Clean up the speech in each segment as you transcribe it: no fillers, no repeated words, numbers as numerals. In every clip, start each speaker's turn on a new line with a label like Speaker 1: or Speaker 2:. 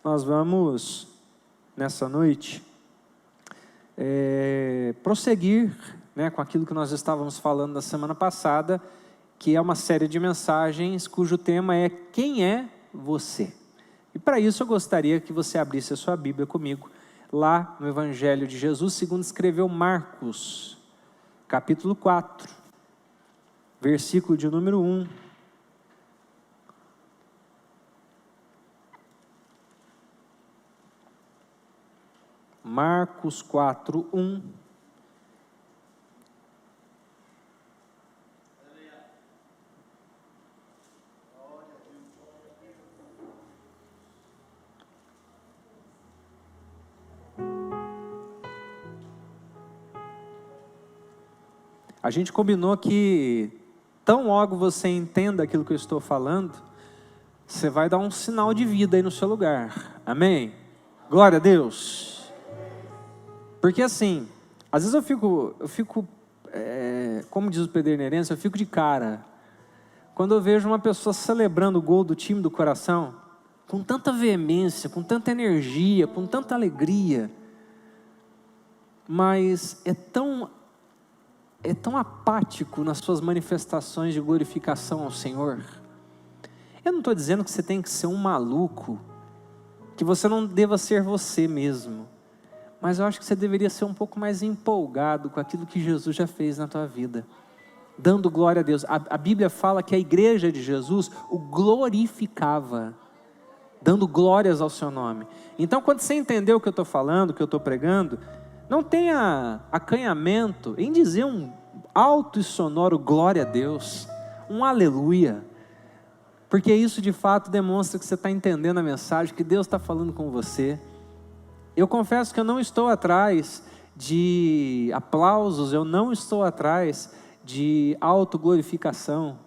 Speaker 1: Nós vamos, nessa noite, prosseguir, com aquilo que nós estávamos falando na semana passada, que é uma série de mensagens cujo tema é Quem é você? E para isso eu gostaria que você abrisse a sua Bíblia comigo, lá no Evangelho de Jesus, segundo escreveu Marcos, capítulo 4, versículo de número 1. Marcos 4, 1. A gente combinou que, tão logo você entenda aquilo que eu estou falando, você vai dar um sinal de vida aí no seu lugar. Amém? Glória a Deus. Porque assim, às vezes eu fico, como diz o pederneirense, eu fico de cara, quando eu vejo uma pessoa celebrando o gol do time do coração, com tanta veemência, com tanta energia, com tanta alegria, mas é tão apático nas suas manifestações de glorificação ao Senhor. Eu não estou dizendo que você tem que ser um maluco, que você não deva ser você mesmo, mas eu acho que você deveria ser um pouco mais empolgado com aquilo que Jesus já fez na tua vida, dando glória a Deus. A Bíblia fala que a igreja de Jesus o glorificava, dando glórias ao seu nome. Então, quando você entendeu o que eu estou falando, o que eu estou pregando, não tenha acanhamento em dizer um alto e sonoro glória a Deus, um aleluia, porque isso de fato demonstra que você está entendendo a mensagem, que Deus está falando com você. Eu confesso que eu não estou atrás de aplausos, eu não estou atrás de autoglorificação.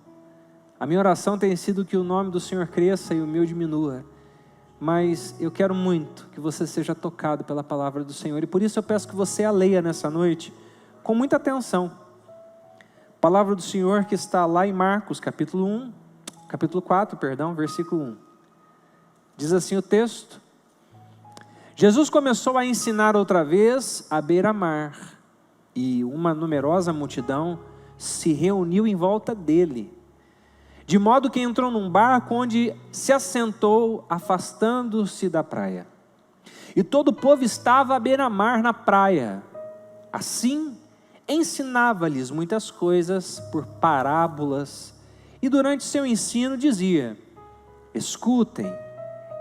Speaker 1: A minha oração tem sido que o nome do Senhor cresça e o meu diminua. Mas eu quero muito que você seja tocado pela palavra do Senhor. E por isso eu peço que você a leia nessa noite com muita atenção. Palavra do Senhor que está lá em Marcos, capítulo 4, versículo 1. Diz assim o texto: Jesus começou a ensinar outra vez à beira-mar, e uma numerosa multidão se reuniu em volta dele, de modo que entrou num barco onde se assentou, afastando-se da praia. E todo o povo estava à beira-mar na praia. Assim, ensinava-lhes muitas coisas por parábolas, e durante seu ensino dizia: escutem,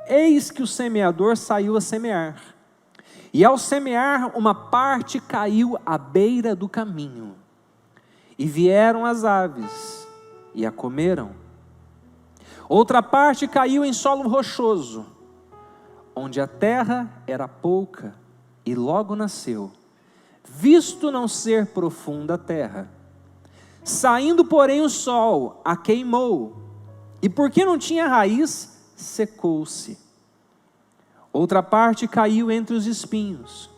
Speaker 1: eis que o semeador saiu a semear. E ao semear, uma parte caiu à beira do caminho, e vieram as aves e a comeram. Outra parte caiu em solo rochoso, onde a terra era pouca, e logo nasceu, visto não ser profunda a terra. Saindo, porém, o sol a queimou, e porque não tinha raiz, secou-se. Outra parte caiu entre os espinhos,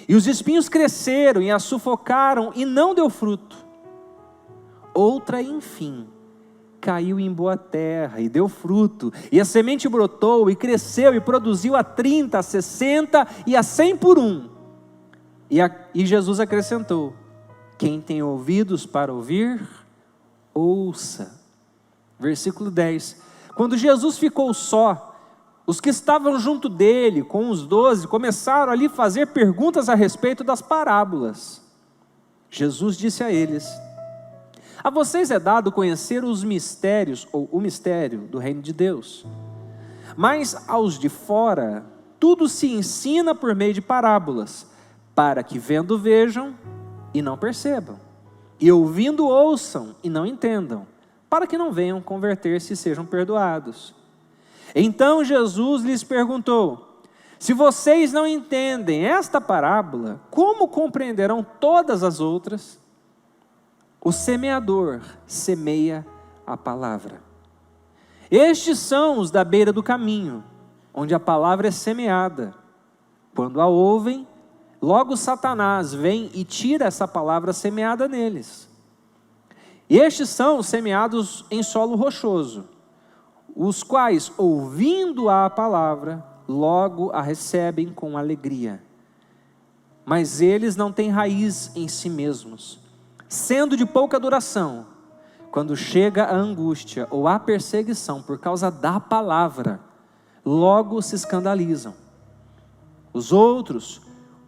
Speaker 1: e os espinhos cresceram e a sufocaram, e não deu fruto. Outra, enfim, caiu em boa terra e deu fruto, e a semente brotou e cresceu e produziu a 30, a 60 e a 100 por um. E Jesus acrescentou: quem tem ouvidos para ouvir, ouça. Versículo 10. Quando Jesus ficou só, os que estavam junto dele, com os 12, começaram ali a fazer perguntas a respeito das parábolas. Jesus disse a eles: a vocês é dado conhecer os mistérios, ou o mistério do reino de Deus. Mas aos de fora, tudo se ensina por meio de parábolas, para que vendo vejam e não percebam, e ouvindo ouçam e não entendam, para que não venham converter-se e sejam perdoados. Então Jesus lhes perguntou: se vocês não entendem esta parábola, como compreenderão todas as outras? O semeador semeia a palavra. Estes são os da beira do caminho, onde a palavra é semeada. Quando a ouvem, logo Satanás vem e tira essa palavra semeada neles. Estes são os semeados em solo rochoso, os quais, ouvindo a palavra, logo a recebem com alegria. Mas eles não têm raiz em si mesmos, sendo de pouca duração. Quando chega a angústia ou a perseguição por causa da palavra, logo se escandalizam. Os outros,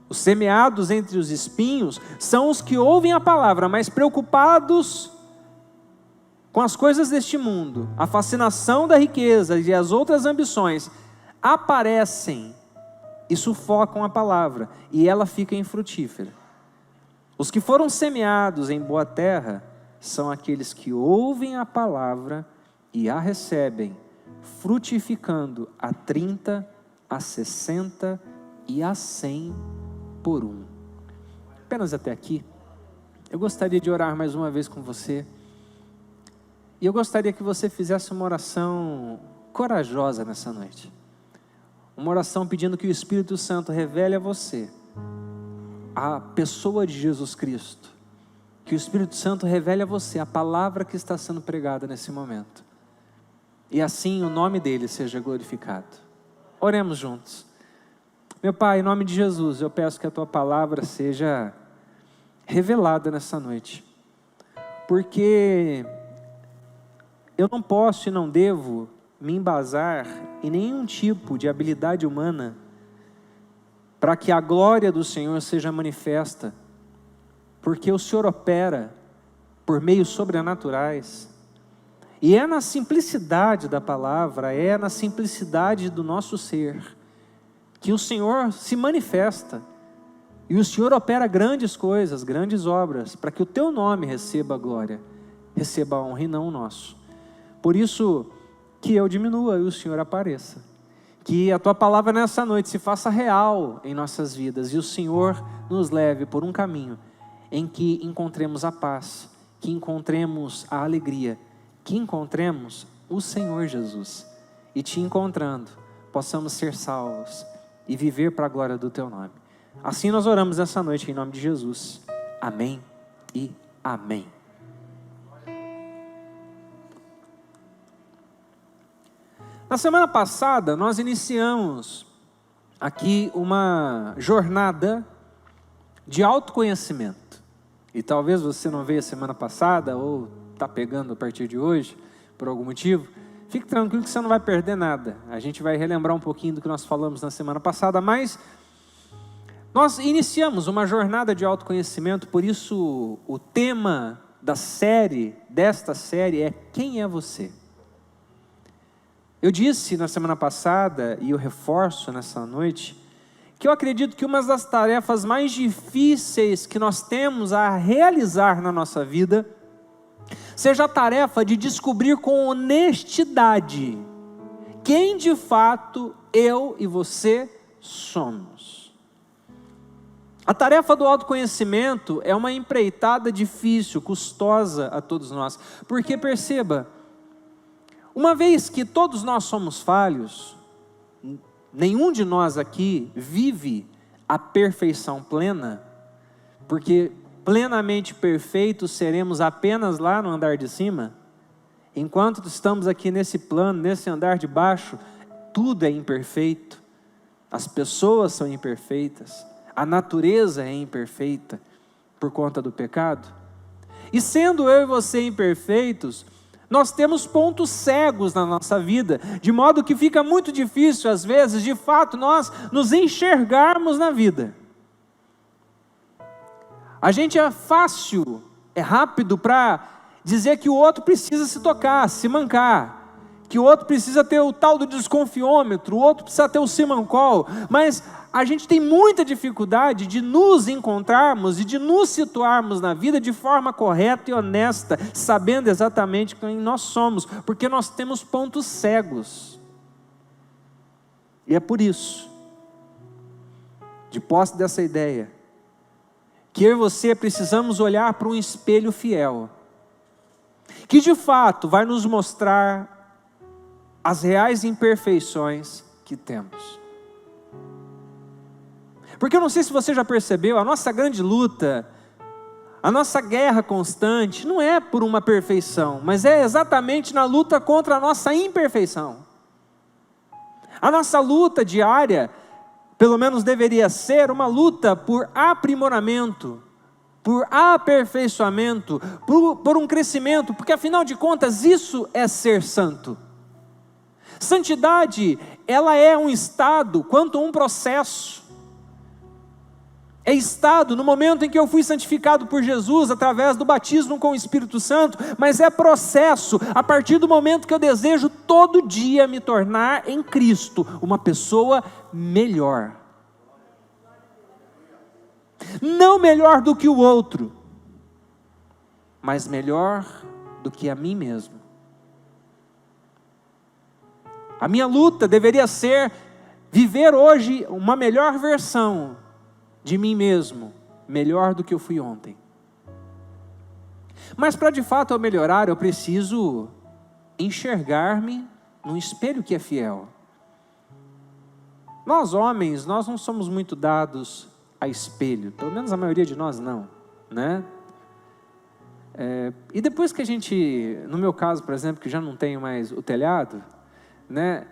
Speaker 1: os semeados entre os espinhos, são os que ouvem a palavra, mas preocupados com as coisas deste mundo, a fascinação da riqueza e as outras ambições, aparecem e sufocam a palavra, e ela fica infrutífera. Os que foram semeados em boa terra, são aqueles que ouvem a palavra e a recebem, frutificando a 30, a 60 e a 100 por um. Apenas até aqui. Eu gostaria de orar mais uma vez com você. E eu gostaria que você fizesse uma oração corajosa nessa noite. Uma oração pedindo que o Espírito Santo revele a você a pessoa de Jesus Cristo. Que o Espírito Santo revele a você a palavra que está sendo pregada nesse momento. E assim o nome dele seja glorificado. Oremos juntos. Meu Pai, em nome de Jesus, eu peço que a tua palavra seja revelada nessa noite. Porque eu não posso e não devo me embasar em nenhum tipo de habilidade humana para que a glória do Senhor seja manifesta, porque o Senhor opera por meios sobrenaturais, e é na simplicidade da palavra, é na simplicidade do nosso ser, que o Senhor se manifesta, e o Senhor opera grandes coisas, grandes obras, para que o teu nome receba a glória, receba a honra e não o nosso. Por isso, que eu diminua e o Senhor apareça. Que a tua palavra nessa noite se faça real em nossas vidas, e o Senhor nos leve por um caminho em que encontremos a paz, que encontremos a alegria, que encontremos o Senhor Jesus, e te encontrando, possamos ser salvos e viver para a glória do teu nome. Assim nós oramos essa noite em nome de Jesus. Amém e amém. Na semana passada, nós iniciamos aqui uma jornada de autoconhecimento. E talvez você não veio a semana passada, ou está pegando a partir de hoje, por algum motivo. Fique tranquilo que você não vai perder nada. A gente vai relembrar um pouquinho do que nós falamos na semana passada, mas nós iniciamos uma jornada de autoconhecimento, por isso o tema desta série é Quem é você? Eu disse na semana passada, e eu reforço nessa noite, que eu acredito que uma das tarefas mais difíceis que nós temos a realizar na nossa vida, seja a tarefa de descobrir com honestidade, quem de fato eu e você somos. A tarefa do autoconhecimento é uma empreitada difícil, custosa a todos nós, porque perceba, uma vez que todos nós somos falhos, nenhum de nós aqui vive a perfeição plena, porque plenamente perfeitos seremos apenas lá no andar de cima. Enquanto estamos aqui nesse plano, nesse andar de baixo, tudo é imperfeito, as pessoas são imperfeitas, a natureza é imperfeita por conta do pecado. E sendo eu e você imperfeitos, nós temos pontos cegos na nossa vida, de modo que fica muito difícil, às vezes, de fato, nós nos enxergarmos na vida. A gente é fácil, é rápido para dizer que o outro precisa se tocar, se mancar, que o outro precisa ter o tal do desconfiômetro, o outro precisa ter o simancol, mas a gente tem muita dificuldade de nos encontrarmos e de nos situarmos na vida de forma correta e honesta, sabendo exatamente quem nós somos, porque nós temos pontos cegos. E é por isso, de posse dessa ideia, que eu e você precisamos olhar para um espelho fiel, que de fato vai nos mostrar as reais imperfeições que temos. Porque eu não sei se você já percebeu, a nossa grande luta, a nossa guerra constante, não é por uma perfeição, mas é exatamente na luta contra a nossa imperfeição. A nossa luta diária, pelo menos deveria ser, uma luta por aprimoramento, por aperfeiçoamento, por um crescimento, porque afinal de contas isso é ser santo. Santidade, ela é um estado quanto um processo. É estado no momento em que eu fui santificado por Jesus, através do batismo com o Espírito Santo, mas é processo, a partir do momento que eu desejo todo dia me tornar em Cristo, uma pessoa melhor. Não melhor do que o outro, mas melhor do que a mim mesmo. A minha luta deveria ser viver hoje uma melhor versão de mim mesmo, melhor do que eu fui ontem. Mas para de fato eu melhorar, eu preciso enxergar-me num espelho que é fiel. Nós homens, nós não somos muito dados a espelho, pelo menos a maioria de nós não, né? E depois que a gente, no meu caso, por exemplo, que já não tenho mais o telhado, né?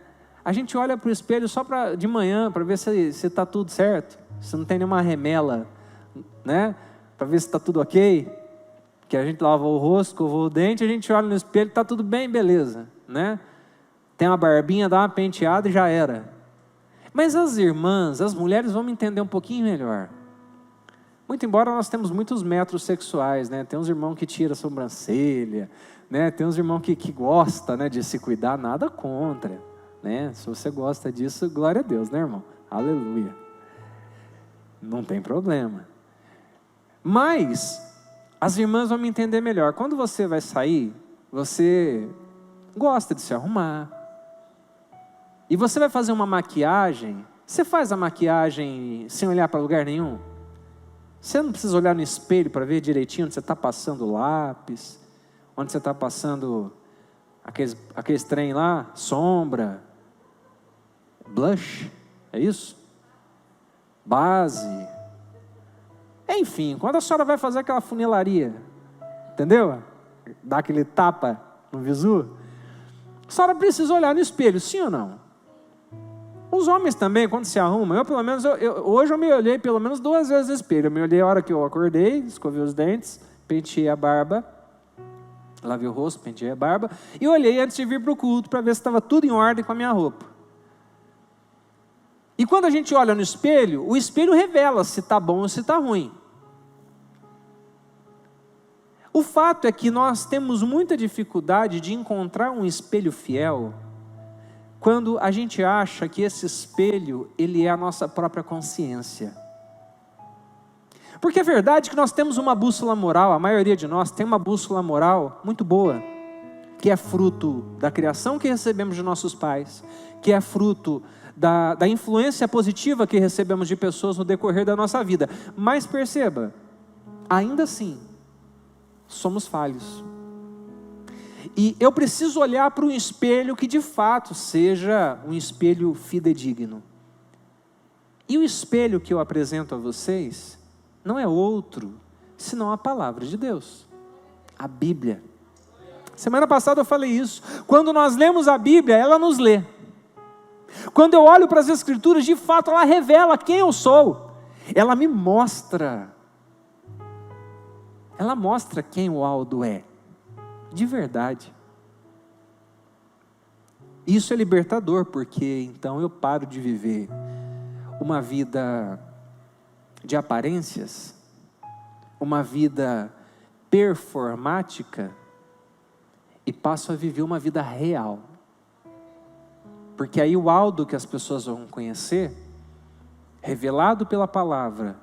Speaker 1: A gente olha para o espelho só de manhã, para ver se está tudo certo, se não tem nenhuma remela, né? Para ver se está tudo ok, que a gente lava o rosto, escovou o dente, a gente olha no espelho, está tudo bem, beleza, né? Tem uma barbinha, dá uma penteada e já era. Mas as irmãs, as mulheres vão me entender um pouquinho melhor. Muito embora nós temos muitos métodos sexuais, né? Tem uns irmãos que tiram a sobrancelha, né? Tem uns irmãos que gostam, né, de se cuidar, nada contra, né? Se você gosta disso, glória a Deus, né, irmão? Aleluia. Não tem problema. Mas as irmãs vão me entender melhor. Quando você vai sair, você gosta de se arrumar. E você vai fazer uma maquiagem, você faz a maquiagem sem olhar para lugar nenhum? Você não precisa olhar no espelho para ver direitinho onde você está passando o lápis, onde você está passando aqueles trem lá, sombra, blush, é isso? Base. Enfim, quando a senhora vai fazer aquela funilaria, entendeu? Dá aquele tapa no visu, a senhora precisa olhar no espelho, sim ou não? Os homens também, quando se arrumam, hoje eu me olhei pelo menos 2 vezes no espelho. Eu me olhei a hora que eu acordei, escovei os dentes, penteei a barba, lavei o rosto, penteei a barba, e olhei antes de vir para o culto para ver se estava tudo em ordem com a minha roupa. E quando a gente olha no espelho, o espelho revela se está bom ou se está ruim. O fato é que nós temos muita dificuldade de encontrar um espelho fiel quando a gente acha que esse espelho, ele é a nossa própria consciência. Porque é verdade que nós temos uma bússola moral, a maioria de nós tem uma bússola moral muito boa, que é fruto da criação que recebemos de nossos pais, que é fruto da influência positiva que recebemos de pessoas no decorrer da nossa vida. Mas perceba, ainda assim, somos falhos. E eu preciso olhar para um espelho que de fato seja um espelho fidedigno. E o espelho que eu apresento a vocês não é outro, senão a palavra de Deus, a Bíblia. Semana passada eu falei isso. Quando nós lemos a Bíblia, ela nos lê. Quando eu olho para as Escrituras, de fato ela revela quem eu sou. Ela me mostra. Ela mostra quem o Aldo é. De verdade. Isso é libertador, porque então eu paro de viver uma vida de aparências, uma vida performática, e passo a viver uma vida real. Porque aí o Aldo que as pessoas vão conhecer, revelado pela palavra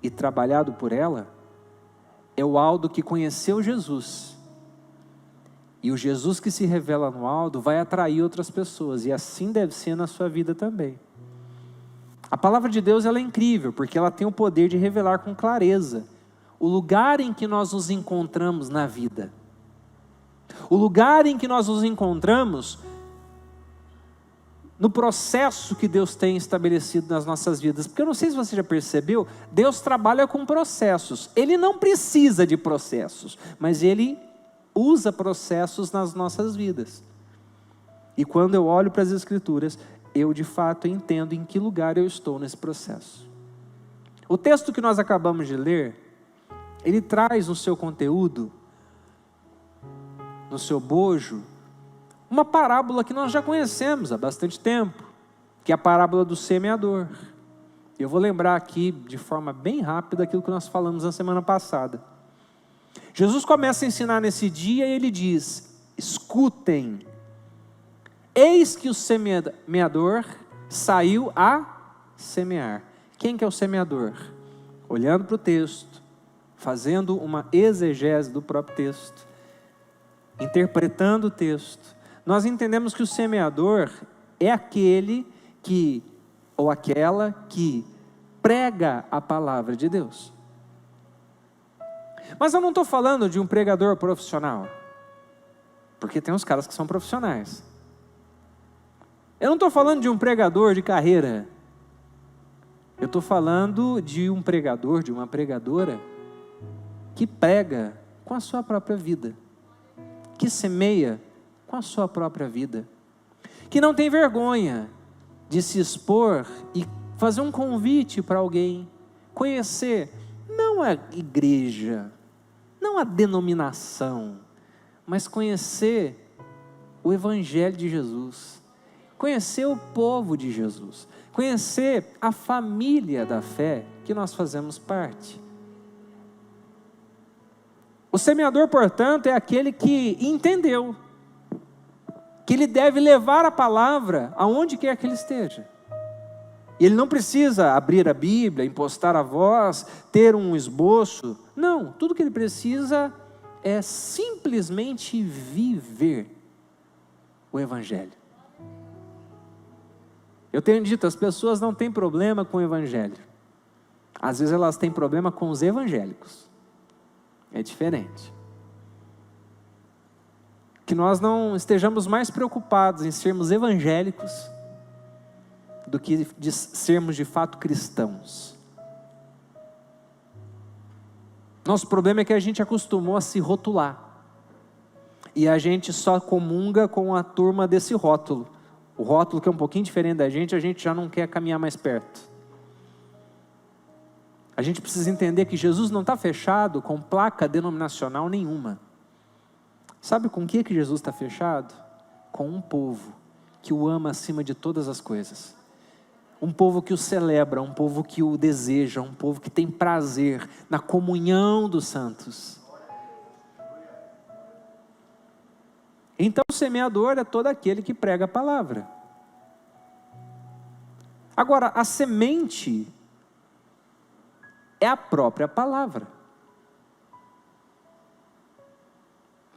Speaker 1: e trabalhado por ela, é o Aldo que conheceu Jesus. E o Jesus que se revela no Aldo vai atrair outras pessoas, e assim deve ser na sua vida também. A palavra de Deus, ela é incrível, porque ela tem o poder de revelar com clareza o lugar em que nós nos encontramos na vida. O lugar em que nós nos encontramos no processo que Deus tem estabelecido nas nossas vidas. Porque eu não sei se você já percebeu, Deus trabalha com processos. Ele não precisa de processos, mas Ele usa processos nas nossas vidas. E quando eu olho para as Escrituras, eu de fato entendo em que lugar eu estou nesse processo. O texto que nós acabamos de ler, ele traz no seu conteúdo, no seu bojo, uma parábola que nós já conhecemos há bastante tempo, que é a parábola do semeador. Eu vou lembrar aqui de forma bem rápida aquilo que nós falamos na semana passada. Jesus começa a ensinar nesse dia e ele diz: escutem, eis que o semeador saiu a semear. Quem que é o semeador? Olhando para o texto, fazendo uma exegese do próprio texto, interpretando o texto, nós entendemos que o semeador é aquele que, ou aquela que prega a palavra de Deus. Mas eu não estou falando de um pregador profissional, porque tem uns caras que são profissionais. Eu não estou falando de um pregador de carreira. Eu estou falando de um pregador, de uma pregadora, que prega com a sua própria vida, que semeia com a sua própria vida, que não tem vergonha de se expor e fazer um convite para alguém, conhecer, não a igreja, não a denominação, mas conhecer o Evangelho de Jesus, conhecer o povo de Jesus, conhecer a família da fé que nós fazemos parte. O semeador, portanto, é aquele que entendeu que ele deve levar a palavra aonde quer que ele esteja. E ele não precisa abrir a Bíblia, impostar a voz, ter um esboço. Não, tudo que ele precisa é simplesmente viver o Evangelho. Eu tenho dito, as pessoas não têm problema com o Evangelho. Às vezes elas têm problema com os evangélicos. É diferente. Que nós não estejamos mais preocupados em sermos evangélicos do que de sermos de fato cristãos. Nosso problema é que a gente acostumou a se rotular. E a gente só comunga com a turma desse rótulo. O rótulo que é um pouquinho diferente da gente, a gente já não quer caminhar mais perto. A gente precisa entender que Jesus não está fechado com placa denominacional nenhuma. Sabe com que Jesus está fechado? Com um povo que o ama acima de todas as coisas. Um povo que o celebra, um povo que o deseja, um povo que tem prazer na comunhão dos santos. Então o semeador é todo aquele que prega a palavra. Agora, a semente é a própria palavra.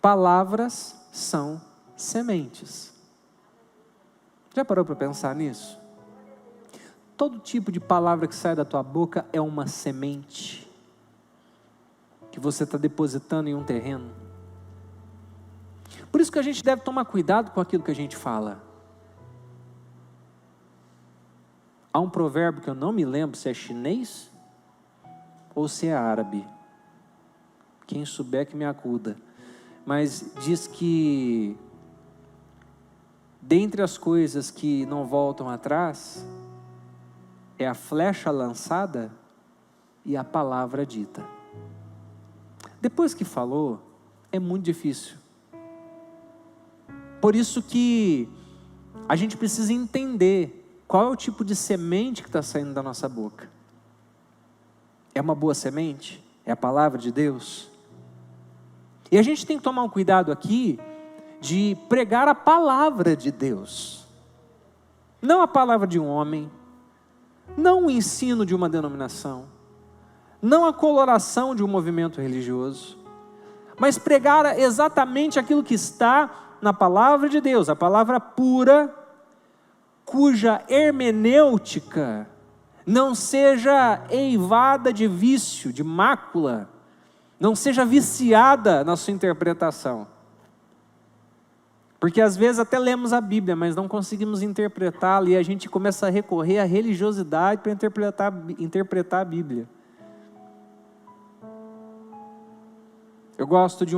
Speaker 1: Palavras são sementes. Já parou para pensar nisso? Todo tipo de palavra que sai da tua boca é uma semente que você está depositando em um terreno. Por isso que a gente deve tomar cuidado com aquilo que a gente fala. Há um provérbio que eu não me lembro se é chinês ou se é árabe. Quem souber que me acuda. Mas diz que dentre as coisas que não voltam atrás, é a flecha lançada e a palavra dita. Depois que falou, é muito difícil. Por isso que a gente precisa entender qual é o tipo de semente que está saindo da nossa boca. É uma boa semente? É a palavra de Deus? E a gente tem que tomar um cuidado aqui de pregar a palavra de Deus. Não a palavra de um homem, não o ensino de uma denominação, não a coloração de um movimento religioso, mas pregar exatamente aquilo que está na palavra de Deus, a palavra pura, cuja hermenêutica não seja eivada de vício, de mácula, não seja viciada na sua interpretação. Porque às vezes até lemos a Bíblia, mas não conseguimos interpretá-la, e a gente começa a recorrer à religiosidade para interpretar a Bíblia. Eu gosto de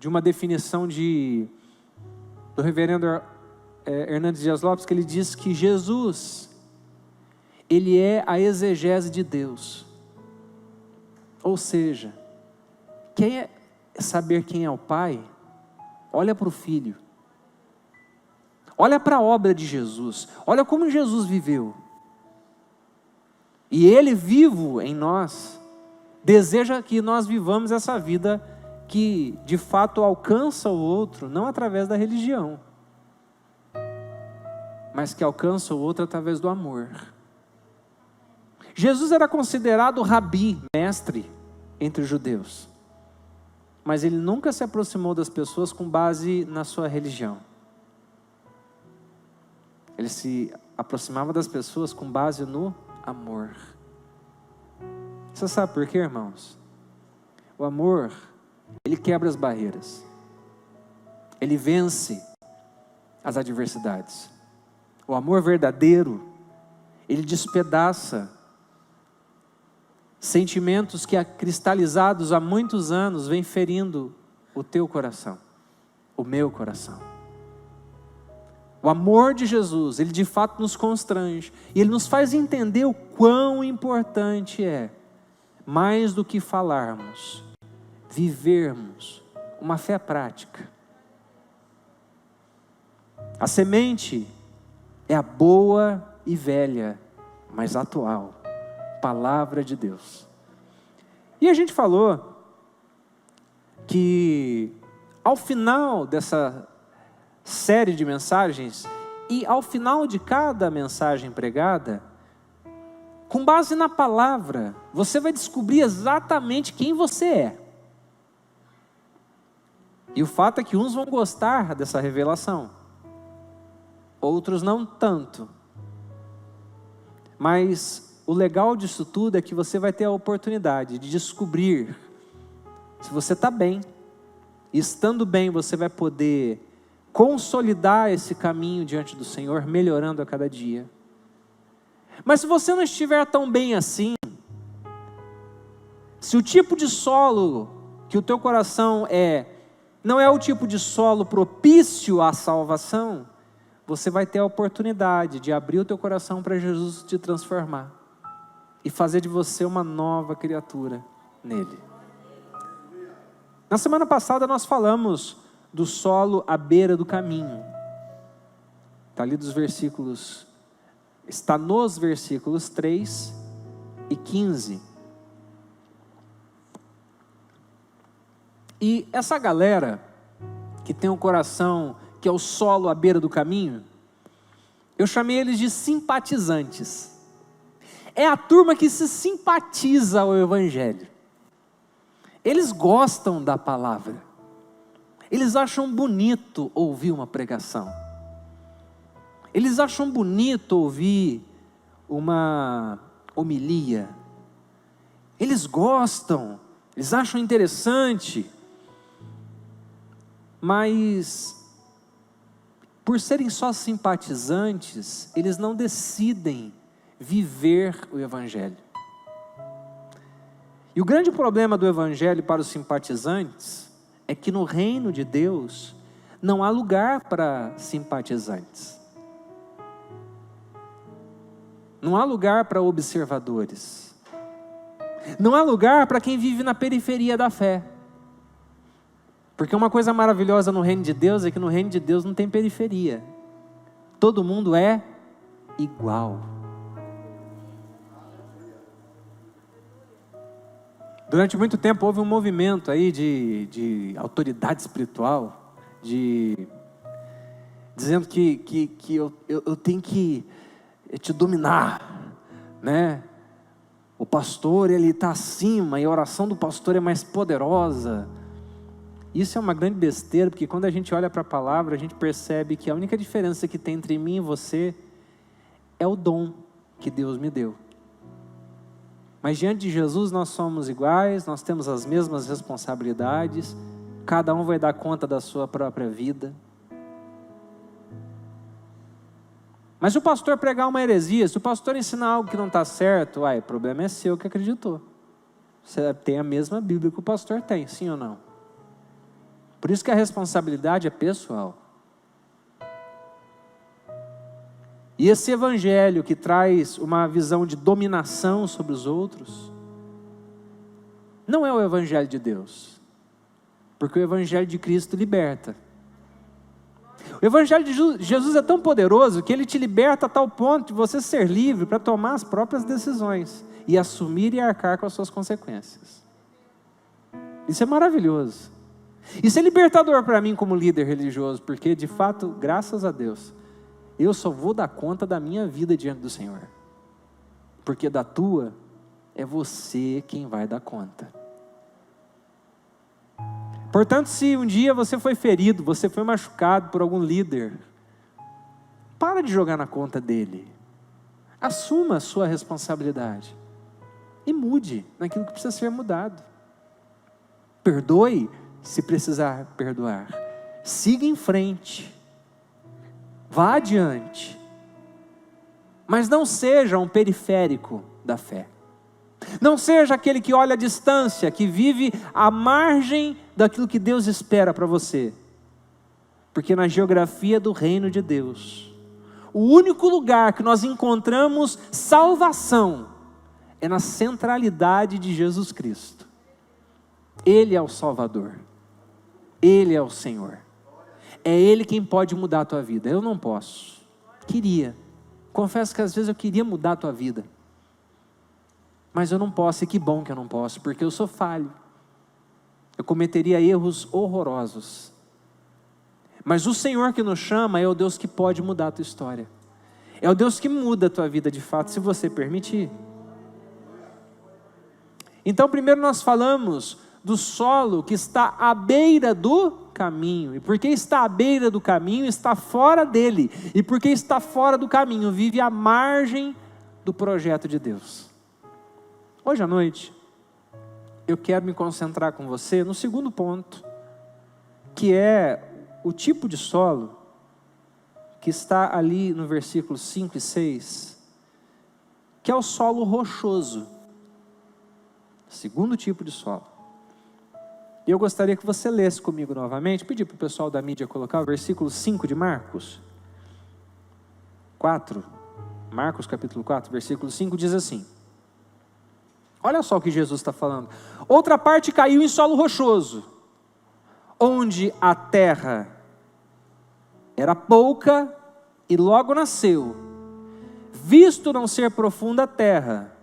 Speaker 1: uma definição do reverendo Hernandes Dias Lopes, que ele diz que Jesus, ele é a exegese de Deus. Ou seja, quer saber quem é o Pai? Olha para o Filho. Olha para a obra de Jesus. Olha como Jesus viveu. E Ele vivo em nós, deseja que nós vivamos essa vida que de fato alcança o outro, não através da religião, mas que alcança o outro através do amor. Jesus era considerado rabi, mestre, entre os judeus, mas ele nunca se aproximou das pessoas com base na sua religião. Ele se aproximava das pessoas com base no amor. Você sabe por quê, irmãos? O amor, ele quebra as barreiras. Ele vence as adversidades. O amor verdadeiro, ele despedaça sentimentos que, cristalizados há muitos anos, vêm ferindo o teu coração, o meu coração. O amor de Jesus, ele de fato nos constrange, e ele nos faz entender o quão importante é, mais do que falarmos, vivermos uma fé prática. A semente é a boa e velha, mas atual palavra de Deus. E a gente falou que ao final dessa série de mensagens, e ao final de cada mensagem pregada, com base na palavra, você vai descobrir exatamente quem você é. E o fato é que uns vão gostar dessa revelação, outros não tanto. Mas o legal disso tudo é que você vai ter a oportunidade de descobrir se você está bem. E estando bem, você vai poder consolidar esse caminho diante do Senhor, melhorando a cada dia. Mas se você não estiver tão bem assim, se o tipo de solo que o teu coração não é o tipo de solo propício à salvação, você vai ter a oportunidade de abrir o teu coração para Jesus te transformar e fazer de você uma nova criatura nele. Na semana passada nós falamos do solo à beira do caminho. Está nos versículos 3 e 15. E essa galera que tem um coração que é o solo à beira do caminho, eu chamei eles de simpatizantes. É a turma que se simpatiza ao Evangelho. Eles gostam da palavra. Eles acham bonito ouvir uma pregação. Eles acham bonito ouvir uma homilia. Eles gostam, eles acham interessante. Mas, por serem só simpatizantes, eles não decidem viver o Evangelho. E o grande problema do Evangelho para os simpatizantes é que no reino de Deus não há lugar para simpatizantes. Não há lugar para observadores. Não há lugar para quem vive na periferia da fé. Porque uma coisa maravilhosa no reino de Deus é que no reino de Deus não tem periferia. Todo mundo é igual. Durante muito tempo houve um movimento aí de autoridade espiritual, dizendo que eu tenho que te dominar, né? O pastor, ele está acima, e a oração do pastor é mais poderosa. Isso é uma grande besteira, porque quando a gente olha para a palavra, a gente percebe que a única diferença que tem entre mim e você é o dom que Deus me deu. Mas diante de Jesus nós somos iguais, nós temos as mesmas responsabilidades, cada um vai dar conta da sua própria vida. Mas se o pastor pregar uma heresia, se o pastor ensinar algo que não está certo, o problema é seu que acreditou. Você tem a mesma Bíblia que o pastor tem, sim ou não? Por isso que a responsabilidade é pessoal. E esse evangelho que traz uma visão de dominação sobre os outros, não é o evangelho de Deus, porque o evangelho de Cristo liberta. O evangelho de Jesus é tão poderoso que ele te liberta a tal ponto de você ser livre para tomar as próprias decisões e assumir e arcar com as suas consequências. Isso é maravilhoso. Isso é libertador para mim como líder religioso, porque de fato, graças a Deus, eu só vou dar conta da minha vida diante do Senhor, porque da tua é você quem vai dar conta. Portanto, se um dia você foi ferido, você foi machucado por algum líder, para de jogar na conta dele, assuma a sua responsabilidade e mude naquilo que precisa ser mudado. Perdoe se precisar perdoar, siga em frente, vá adiante, mas não seja um periférico da fé. Não seja aquele que olha à distância, que vive à margem daquilo que Deus espera para você. Porque na geografia do reino de Deus, o único lugar que nós encontramos salvação é na centralidade de Jesus Cristo. Ele é o Salvador, Ele é o Senhor, é Ele quem pode mudar a tua vida. Eu não posso, confesso que às vezes eu queria mudar a tua vida, mas eu não posso, e que bom que eu não posso, porque eu sou falho, eu cometeria erros horrorosos, mas o Senhor que nos chama é o Deus que pode mudar a tua história, é o Deus que muda a tua vida de fato, se você permitir. Então primeiro nós falamos do solo que está à beira do caminho, e porque está à beira do caminho, está fora dele, e porque está fora do caminho, vive à margem do projeto de Deus. Hoje à noite, eu quero me concentrar com você no segundo ponto, que é o tipo de solo que está ali no versículos 5 e 6, que é o solo rochoso. Segundo tipo de solo. E eu gostaria que você lesse comigo novamente, pedir para o pessoal da mídia colocar o versículo 5 de Marcos 4, Marcos capítulo 4, versículo 5 diz assim, olha só o que Jesus está falando. Outra parte caiu em solo rochoso, onde a terra era pouca e logo nasceu, visto não ser profunda a terra.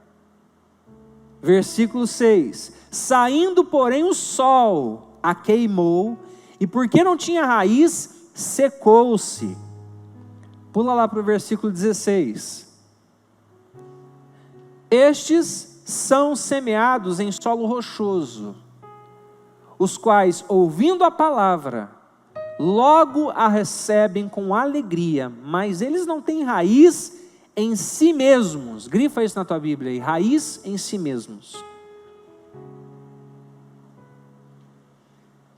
Speaker 1: Versículo 6, saindo porém o sol a queimou, e porque não tinha raiz, secou-se. Pula lá para o versículo 16. Estes são semeados em solo rochoso, os quais, ouvindo a palavra, logo a recebem com alegria, mas eles não têm raiz em si mesmos. Grifa isso na tua Bíblia aí, raiz em si mesmos.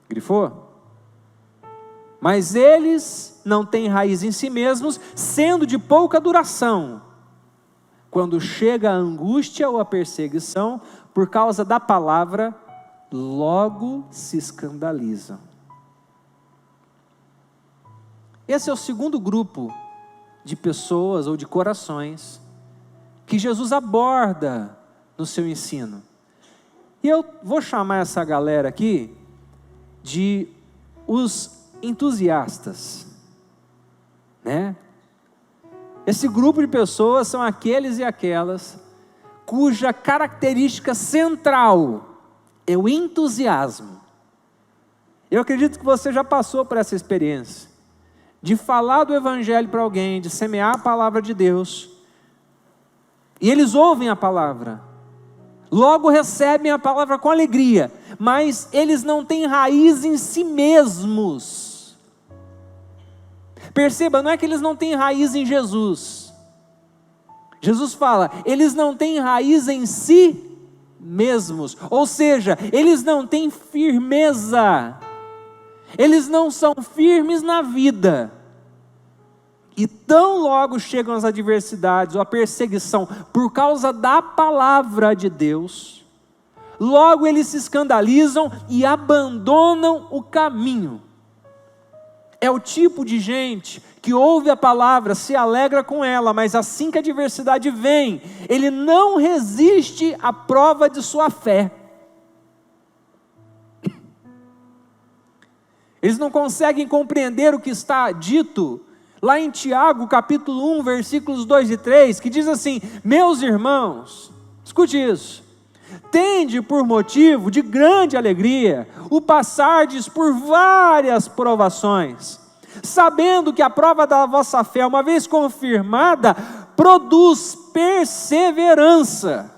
Speaker 1: Grifou? Mas eles não têm raiz em si mesmos, sendo de pouca duração. Quando chega a angústia ou a perseguição, por causa da palavra, logo se escandalizam. Esse é o segundo grupo de pessoas ou de corações que Jesus aborda no seu ensino. E eu vou chamar essa galera aqui de os entusiastas, né? Esse grupo de pessoas são aqueles e aquelas cuja característica central é o entusiasmo. Eu acredito que você já passou por essa experiência de falar do evangelho para alguém, de semear a palavra de Deus, e eles ouvem a palavra, logo recebem a palavra com alegria, mas eles não têm raiz em si mesmos. Perceba, não é que eles não têm raiz em Jesus. Jesus fala, eles não têm raiz em si mesmos, ou seja, eles não têm firmeza, eles não são firmes na vida, e tão logo chegam as adversidades ou a perseguição por causa da palavra de Deus, logo eles se escandalizam e abandonam o caminho. É o tipo de gente que ouve a palavra, se alegra com ela, mas assim que a adversidade vem, ele não resiste à prova de sua fé. Eles não conseguem compreender o que está dito lá em Tiago, capítulo 1, versículos 2 e 3, que diz assim: meus irmãos, escute isso, tende por motivo de grande alegria o passardes por várias provações, sabendo que a prova da vossa fé, uma vez confirmada, produz perseverança.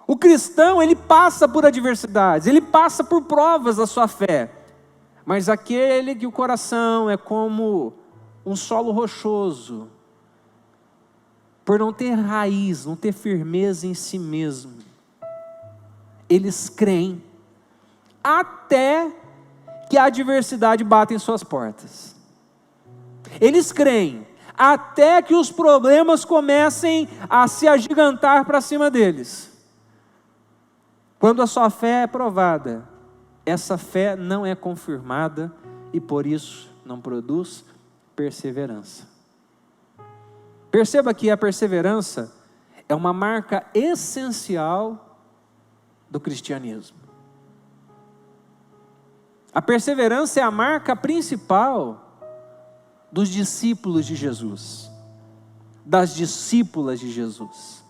Speaker 1: O cristão, ele passa por adversidades, ele passa por provas da sua fé, mas aquele que o coração é como um solo rochoso, por não ter raiz, não ter firmeza em si mesmo, eles creem, até que a adversidade bata em suas portas. Eles creem, até que os problemas comecem a se agigantar para cima deles. Quando a sua fé é provada, essa fé não é confirmada e por isso não produz perseverança. Perceba que a perseverança é uma marca essencial do cristianismo. A perseverança é a marca principal dos discípulos de Jesus, das discípulas de Jesus.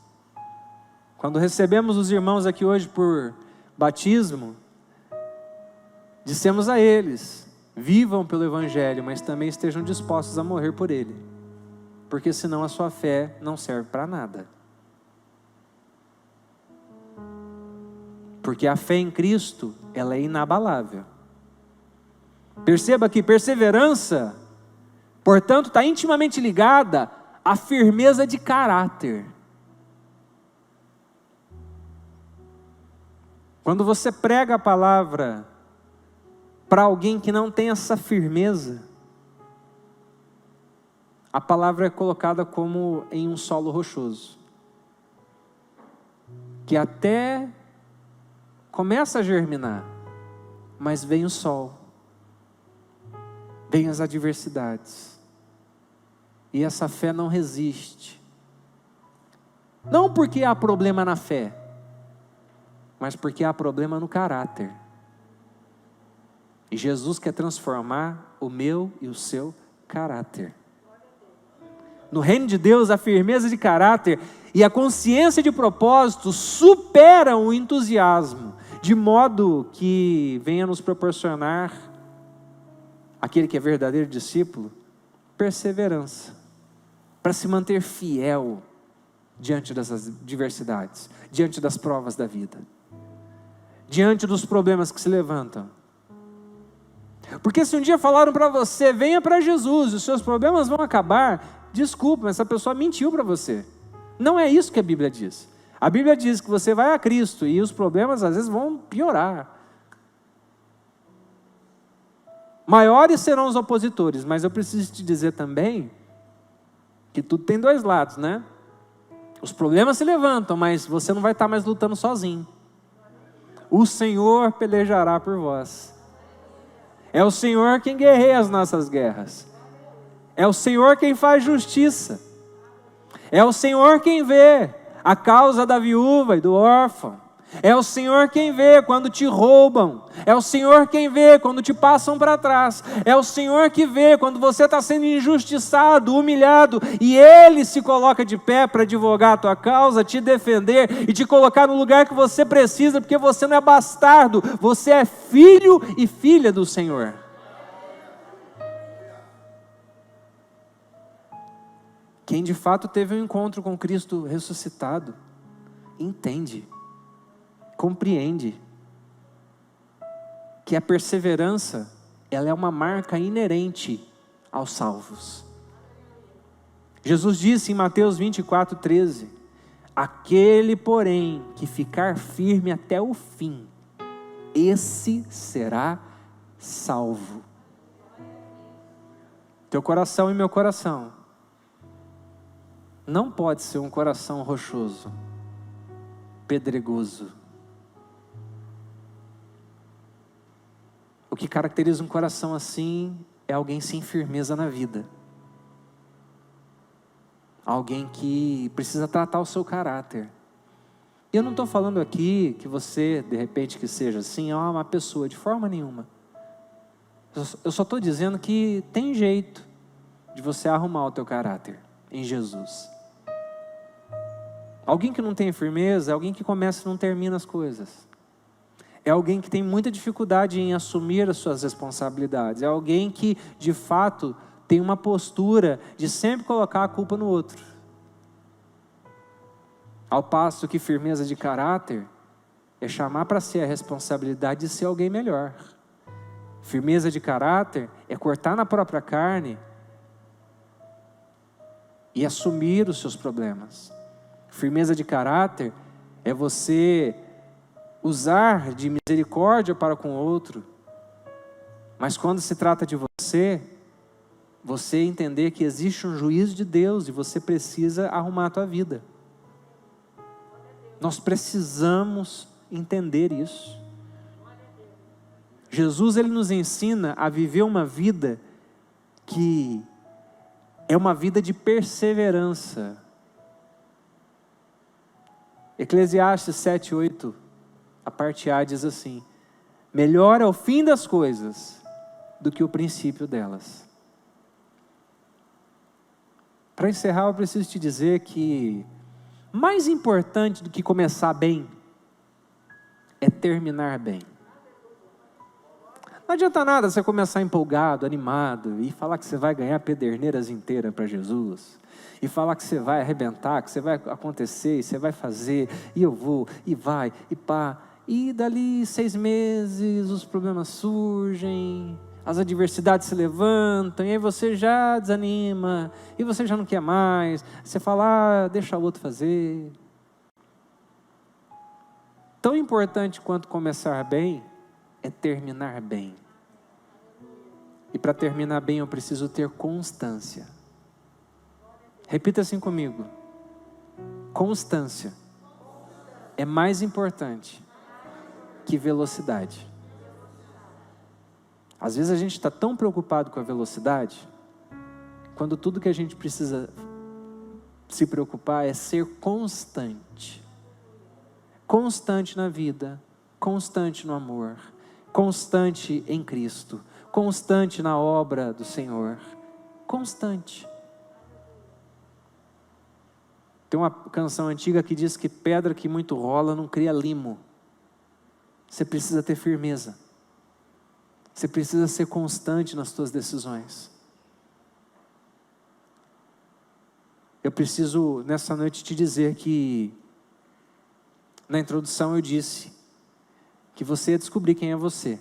Speaker 1: Quando recebemos os irmãos aqui hoje por batismo, dissemos a eles: vivam pelo Evangelho, mas também estejam dispostos a morrer por ele, porque senão a sua fé não serve para nada. Porque a fé em Cristo, ela é inabalável. Perceba que perseverança, portanto, está intimamente ligada à firmeza de caráter. Quando você prega a palavra para alguém que não tem essa firmeza, a palavra é colocada como em um solo rochoso, que até começa a germinar, mas vem o sol, vem as adversidades, e essa fé não resiste. Não porque há problema na fé, mas porque há problema no caráter. E Jesus quer transformar o meu e o seu caráter. No reino de Deus, a firmeza de caráter e a consciência de propósito superam o entusiasmo, de modo que venha nos proporcionar, aquele que é verdadeiro discípulo, perseverança, para se manter fiel diante das adversidades, diante das provas da vida, diante dos problemas que se levantam. Porque se um dia falaram para você: venha para Jesus, os seus problemas vão acabar, desculpa, mas essa pessoa mentiu para você. Não é isso que a Bíblia diz. A Bíblia diz que você vai a Cristo e os problemas às vezes vão piorar. Maiores serão os opositores, mas eu preciso te dizer também que tudo tem dois lados, né? Os problemas se levantam, mas você não vai estar mais lutando sozinho. O Senhor pelejará por vós. É o Senhor quem guerreia as nossas guerras. É o Senhor quem faz justiça. É o Senhor quem vê a causa da viúva e do órfão. É o Senhor quem vê quando te roubam. É o Senhor quem vê quando te passam para trás. É o Senhor que vê quando você está sendo injustiçado, humilhado, e Ele se coloca de pé para advogar a tua causa, te defender e te colocar no lugar que você precisa, porque você não é bastardo, você é filho e filha do Senhor. Quem de fato teve um encontro com Cristo ressuscitado, entende, compreende que a perseverança, ela é uma marca inerente aos salvos. Jesus disse em Mateus 24:13, aquele, porém, que ficar firme até o fim, esse será salvo. Teu coração e meu coração não pode ser um coração rochoso, pedregoso. O O que caracteriza um coração assim é alguém sem firmeza na vida. Alguém que precisa tratar o seu caráter. E eu não estou falando aqui que você, de repente, que seja assim, é uma pessoa, de forma nenhuma. Eu só estou dizendo que tem jeito de você arrumar o teu caráter em Jesus. Alguém que não tem firmeza é alguém que começa e não termina as coisas. É alguém que tem muita dificuldade em assumir as suas responsabilidades. É alguém que, de fato, tem uma postura de sempre colocar a culpa no outro. Ao passo que firmeza de caráter é chamar para si a responsabilidade de ser alguém melhor. Firmeza de caráter é cortar na própria carne e assumir os seus problemas. Firmeza de caráter é você usar de misericórdia para com o outro, mas quando se trata de você entender que existe um juízo de Deus e você precisa arrumar a tua vida. Nós precisamos entender isso. Jesus, ele nos ensina a viver uma vida que é uma vida de perseverança. Eclesiastes 7:8, a parte A diz assim: melhor é o fim das coisas do que o princípio delas. Para encerrar, eu preciso te dizer que mais importante do que começar bem é terminar bem. Não adianta nada você começar empolgado, animado, e falar que você vai ganhar Pederneiras inteiras para Jesus, e falar que você vai arrebentar, que você vai acontecer, e você vai fazer, e eu vou, e vai, e pá. E dali 6 meses os problemas surgem, as adversidades se levantam, e aí você já desanima, e você já não quer mais, você fala, deixa o outro fazer. Tão importante quanto começar bem, é terminar bem. E para terminar bem eu preciso ter constância. Repita assim comigo: constância é mais importante que velocidade. Às vezes a gente está tão preocupado com a velocidade, quando tudo que a gente precisa se preocupar é ser constante. Constante na vida, constante no amor, constante em Cristo, constante na obra do Senhor, constante. Tem uma canção antiga que diz que pedra que muito rola não cria limo. Você precisa ter firmeza. Você precisa ser constante nas suas decisões. Eu preciso nessa noite te dizer que na introdução eu disse que você ia descobrir quem é você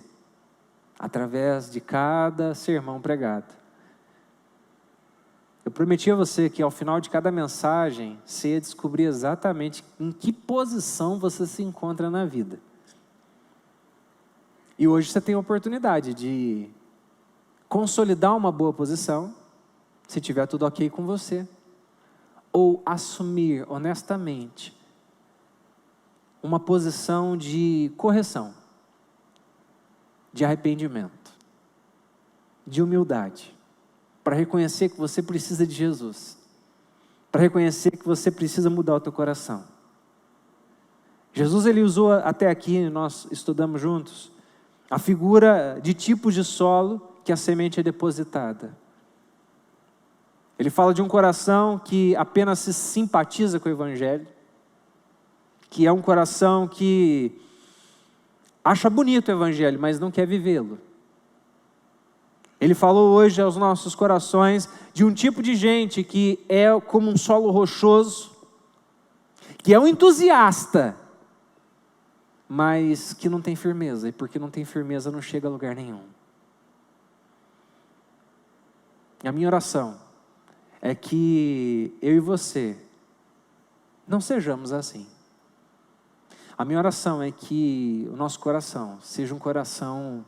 Speaker 1: através de cada sermão pregado. Eu prometi a você que ao final de cada mensagem você ia descobrir exatamente em que posição você se encontra na vida. E hoje você tem a oportunidade de consolidar uma boa posição, se tiver tudo ok com você, ou assumir honestamente uma posição de correção, de arrependimento, de humildade, para reconhecer que você precisa de Jesus, para reconhecer que você precisa mudar o teu coração. Jesus, ele usou até aqui, nós estudamos juntos, a figura de tipos de solo que a semente é depositada. Ele fala de um coração que apenas se simpatiza com o Evangelho, que é um coração que acha bonito o Evangelho, mas não quer vivê-lo. Ele falou hoje aos nossos corações de um tipo de gente que é como um solo rochoso, que é um entusiasta, mas que não tem firmeza, e porque não tem firmeza não chega a lugar nenhum. E a minha oração é que eu e você não sejamos assim. A minha oração é que o nosso coração seja um coração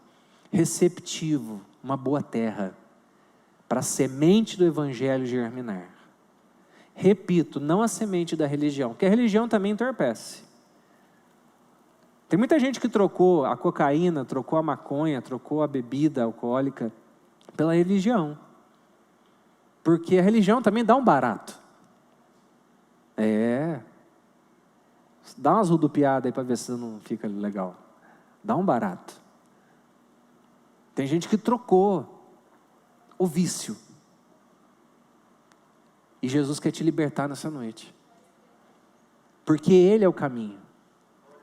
Speaker 1: receptivo, uma boa terra, para a semente do Evangelho germinar. Repito, não a semente da religião, porque a religião também entorpece. Tem muita gente que trocou a cocaína, trocou a maconha, trocou a bebida alcoólica pela religião. Porque a religião também dá um barato. Dá umas rodopiadas aí para ver se não fica legal. Dá um barato. Tem gente que trocou o vício. E Jesus quer te libertar nessa noite. Porque Ele é o caminho.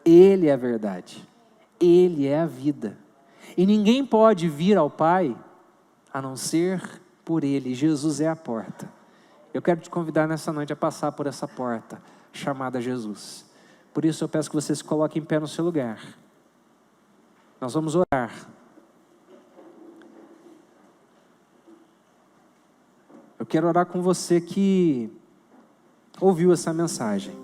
Speaker 1: Ele é a verdade. Ele é a vida. E ninguém pode vir ao Pai a não ser por Ele. Jesus é a porta. Eu quero te convidar nessa noite a passar por essa porta chamada Jesus. Por isso eu peço que você se coloque em pé no seu lugar. Nós vamos orar. Eu quero orar com você que ouviu essa mensagem.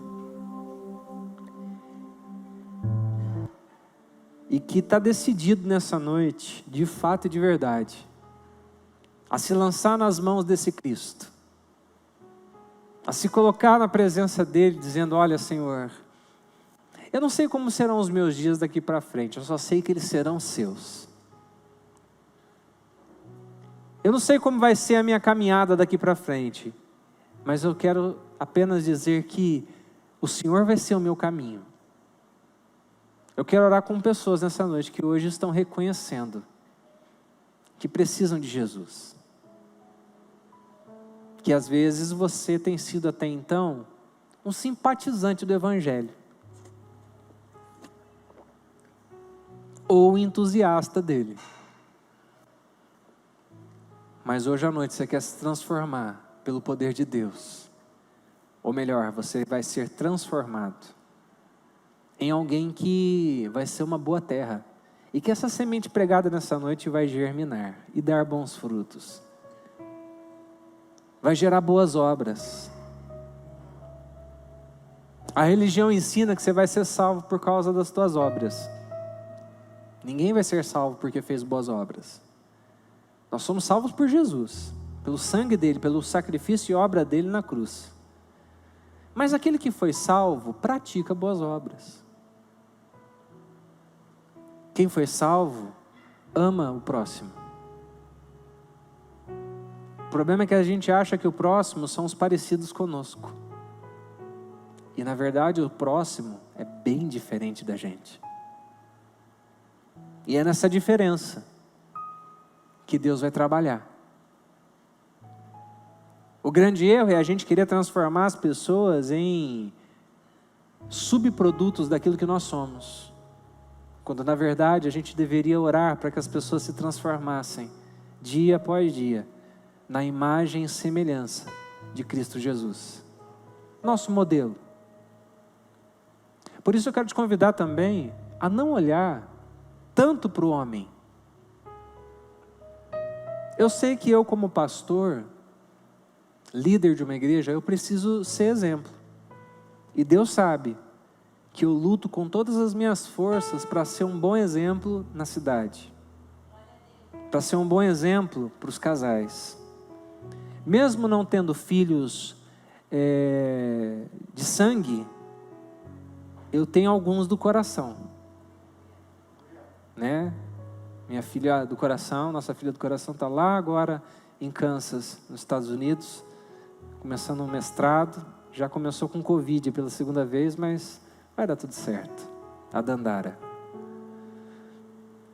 Speaker 1: E que está decidido nessa noite, de fato e de verdade, a se lançar nas mãos desse Cristo. A se colocar na presença dEle, dizendo: olha, Senhor, eu não sei como serão os meus dias daqui para frente, eu só sei que eles serão seus. Eu não sei como vai ser a minha caminhada daqui para frente, mas eu quero apenas dizer que o Senhor vai ser o meu caminho. Eu quero orar com pessoas nessa noite que hoje estão reconhecendo que precisam de Jesus. Que às vezes você tem sido até então um simpatizante do Evangelho. Ou um entusiasta dele. Mas hoje à noite você quer se transformar pelo poder de Deus. Ou melhor, você vai ser transformado em alguém que vai ser uma boa terra. E que essa semente pregada nessa noite vai germinar e dar bons frutos. Vai gerar boas obras. A religião ensina que você vai ser salvo por causa das tuas obras. Ninguém vai ser salvo porque fez boas obras. Nós somos salvos por Jesus, pelo sangue dele, pelo sacrifício e obra dele na cruz. Mas aquele que foi salvo pratica boas obras. Quem foi salvo ama o próximo. O problema é que a gente acha que o próximo são os parecidos conosco. E na verdade o próximo é bem diferente da gente. E é nessa diferença que Deus vai trabalhar. O grande erro é a gente querer transformar as pessoas em subprodutos daquilo que nós somos. Quando na verdade a gente deveria orar para que as pessoas se transformassem dia após dia na imagem e semelhança de Cristo Jesus, nosso modelo. Por isso eu quero te convidar também a não olhar tanto para o homem. Eu sei que eu, como pastor, líder de uma igreja, eu preciso ser exemplo. E Deus sabe que eu luto com todas as minhas forças para ser um bom exemplo na cidade. Para ser um bom exemplo para os casais. Mesmo não tendo filhos de sangue, eu tenho alguns do coração. Né? Minha filha do coração, nossa filha do coração está lá agora em Kansas, nos Estados Unidos, começando um mestrado. Já começou com Covid pela segunda vez, mas vai dar tudo certo. A Dandara.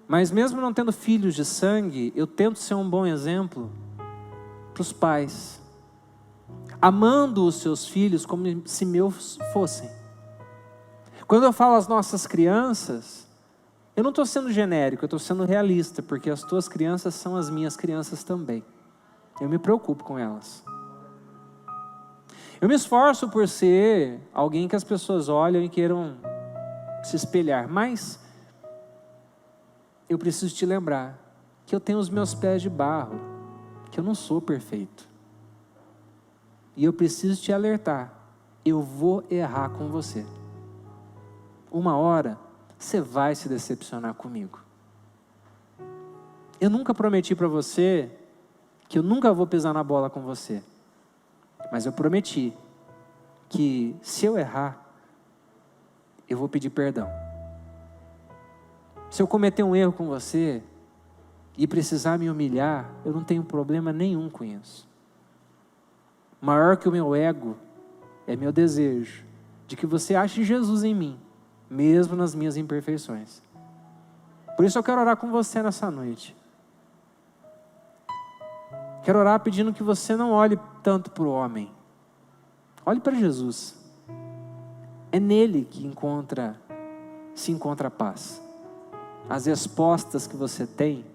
Speaker 1: Mas mesmo não tendo filhos de sangue, eu tento ser um bom exemplo para os pais, amando os seus filhos como se meus fossem. Quando eu falo às nossas crianças, eu não estou sendo genérico, eu estou sendo realista, porque as tuas crianças são as minhas crianças também. Eu me preocupo com elas. Eu me esforço por ser alguém que as pessoas olham e queiram se espelhar, mas eu preciso te lembrar que eu tenho os meus pés de barro, que eu não sou perfeito. E eu preciso te alertar, eu vou errar com você. Uma hora, você vai se decepcionar comigo. Eu nunca prometi para você que eu nunca vou pisar na bola com você. Mas eu prometi que se eu errar, eu vou pedir perdão. Se eu cometer um erro com você e precisar me humilhar, eu não tenho problema nenhum com isso. Maior que o meu ego é meu desejo de que você ache Jesus em mim, mesmo nas minhas imperfeições. Por isso eu quero orar com você nessa noite. Quero orar pedindo que você não olhe tanto para o homem. Olhe para Jesus. É nele que se encontra a paz. As respostas que você tem,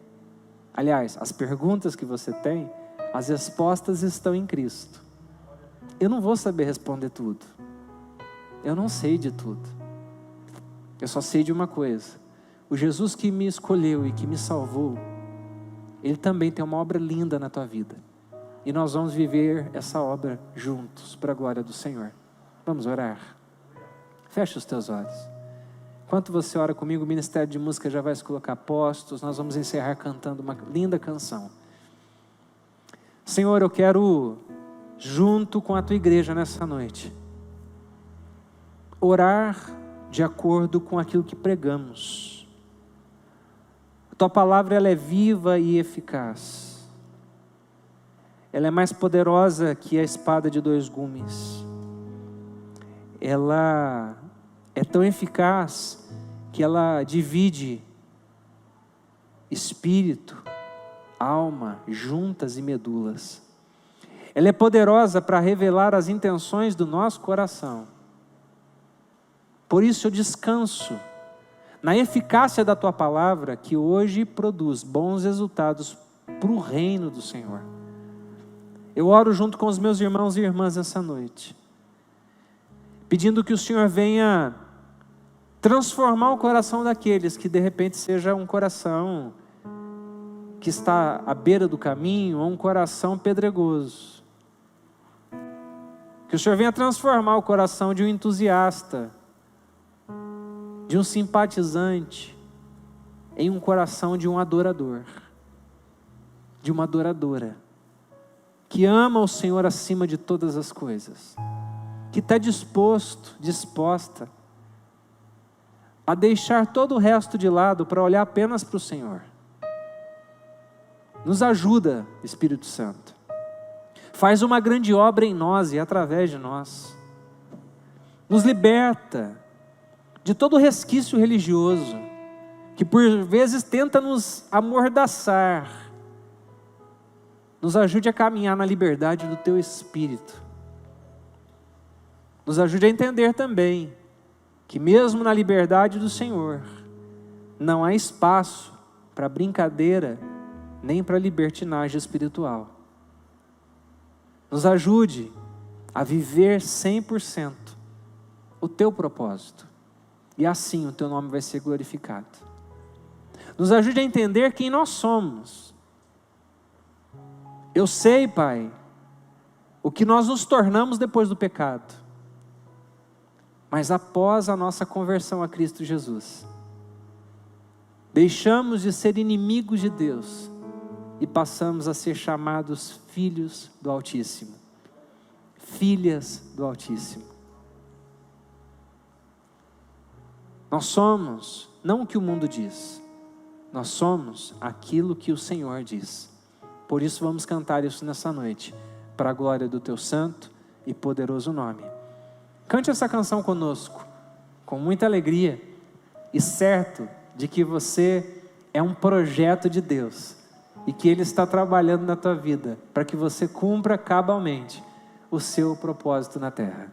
Speaker 1: aliás, as perguntas que você tem, as respostas estão em Cristo. Eu não vou saber responder tudo. Eu não sei de tudo. Eu só sei de uma coisa. O Jesus que me escolheu e que me salvou, Ele também tem uma obra linda na tua vida. E nós vamos viver essa obra juntos, para a glória do Senhor. Vamos orar? Fecha os teus olhos. Enquanto você ora comigo, o Ministério de Música já vai se colocar a postos. Nós vamos encerrar cantando uma linda canção. Senhor, eu quero, junto com a tua igreja nessa noite, orar de acordo com aquilo que pregamos. A tua palavra, ela é viva e eficaz. Ela é mais poderosa que a espada de 2 gumes. Ela é tão eficaz que ela divide espírito, alma, juntas e medulas. Ela é poderosa para revelar as intenções do nosso coração. Por isso eu descanso na eficácia da tua palavra, que hoje produz bons resultados para o reino do Senhor. Eu oro junto com os meus irmãos e irmãs essa noite, pedindo que o Senhor venha transformar o coração daqueles que de repente seja um coração que está à beira do caminho, ou um coração pedregoso. Que o Senhor venha transformar o coração de um entusiasta, de um simpatizante, em um coração de um adorador, de uma adoradora, que ama o Senhor acima de todas as coisas, que está disposta a deixar todo o resto de lado para olhar apenas para o Senhor. Nos ajuda, Espírito Santo. Faz uma grande obra em nós e através de nós. Nos liberta de todo resquício religioso, que por vezes tenta nos amordaçar. Nos ajude a caminhar na liberdade do Teu Espírito. Nos ajude a entender também que mesmo na liberdade do Senhor, não há espaço para brincadeira, nem para libertinagem espiritual. Nos ajude a viver 100% o Teu propósito. E assim o Teu nome vai ser glorificado. Nos ajude a entender quem nós somos. Eu sei, Pai, o que nós nos tornamos depois do pecado. Mas após a nossa conversão a Cristo Jesus, deixamos de ser inimigos de Deus e passamos a ser chamados filhos do Altíssimo, filhas do Altíssimo. Nós somos não o que o mundo diz, nós somos aquilo que o Senhor diz. Por isso vamos cantar isso nessa noite, para a glória do Teu santo e poderoso nome. Cante essa canção conosco, com muita alegria e certo de que você é um projeto de Deus e que Ele está trabalhando na tua vida para que você cumpra cabalmente o seu propósito na terra.